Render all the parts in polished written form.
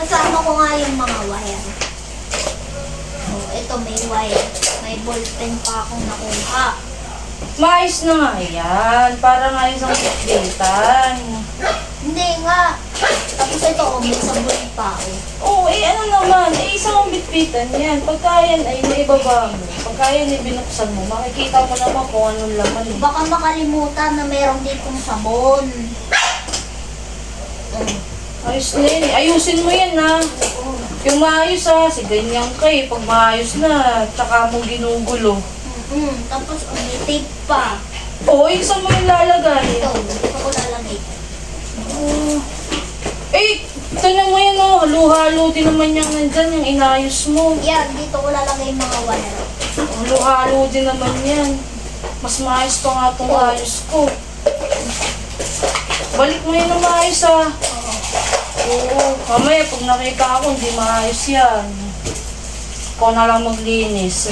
Sinasama ko nga yung mga wire. Oh, ito may wire. May ballpen pa akong nakuha. Maayos na nga yan. Para nga isang bitbitan. Hindi nga. Tapos ito, oh, may sabon pa. Oh. Oo, ano naman. Isang bitbitan yan. Pagka yan ay naibaba mo. Pagka yan ay binuksan mo, makikita mo naman kung anong laman. Baka makalimutan na meron ditong sabon. Ayos na yan. Ayusin mo yan ha. Yung maayos ha. Si ganyan kay. Pag maayos na, tsaka mo ginugulo. Tapos may tape pa. Oo, saan mo yung lalagay? Ito, dito ko lalagay. Tignan mo yan oh. Halo-halo din naman yung nandyan, yung inayos mo. Yan, dito ko lalagay yung mga wire. Halo-halo din naman yan. Mas maayos pa nga itong ayos ko. Balik mo yan ng maayos ah. Oo. Mamaya pag nakita ako, hindi maayos yan. Ikaw na lang maglinis.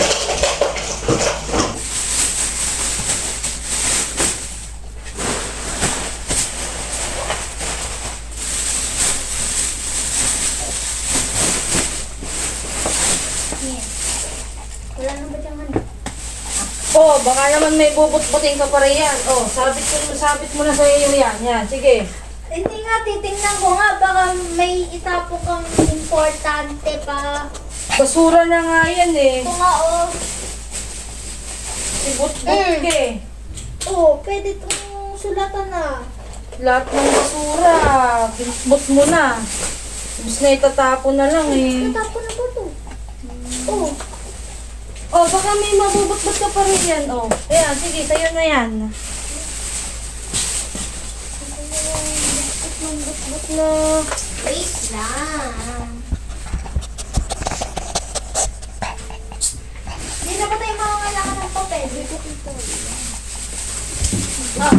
Wala na ba dyan ano? Oh, baka naman may bubut-buting ka pa rin yan. Oh, sabit mo na sa iyo yan. Yan, sige. Hindi nga, titingnan ko nga. Baka may itapo kang importante pa. Basura na nga yan eh. Ito nga, oh. Ibut-but eh. Oh, pwede itong sulatan na. Lahat ng basura, binutbot mo na. Ibig na itatapon na lang eh. Natapo na ba ito? Oh. Oh, baka may mabubot-bot ka pa rin yan. Oh, ayan, sige, sa'yo na yan. Bot na. Wait lang. Hindi na ba tayo makakailangan ng papel? Dito. Ah.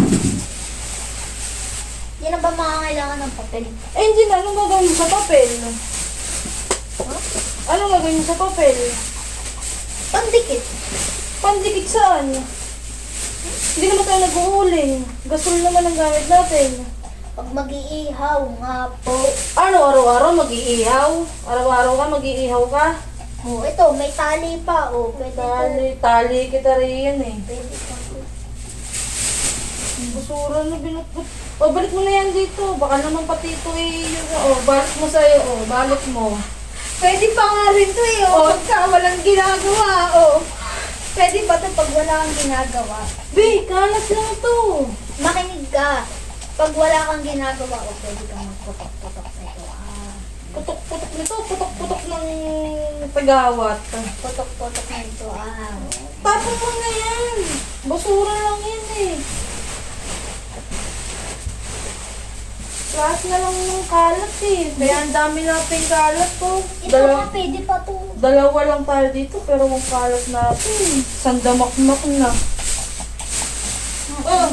Hindi na ba makakailangan ng papel? Eh, hindi na. Anong gagawin mo sa papel? Huh? Anong gagawin mo sa papel? Pandikit. Pandikit saan? Hindi naman tayo nag-uuling. Gasol naman ang gamit natin. Pag mag-iihaw nga po. Ano, araw-araw mag-iihaw? Araw-araw ka, mag-iihaw ka? Oh, ito, may tali pa. Oh, pwede ito. Tali kita rin yan eh. Pwede pa. Basura na binukbot. O, balik mo na yan dito. Baka naman pati ito eh. Balik mo sa'yo. O, balik mo. Pwede pa nga rin to eh. Oh, pagka walang ginagawa. Oh. Pwede ba ito pag wala kang ginagawa? Be, kalat lang ito. Makinig ka. Pag wala kang ginagawa, o pwede kang magputok-putok sa ito. Ah. Putok-putok nito. Putok-putok ng tagawat. Putok-putok na ito. Ah. Tapon mo na yan. Basura lang yan eh. Lahat na lang ng kalat eh. Kaya ang dami natin kalat to. Ito nga, pwede pa to. Dalawa lang tayo dito pero ang kalat natin. Sandamak-mak na. Oh.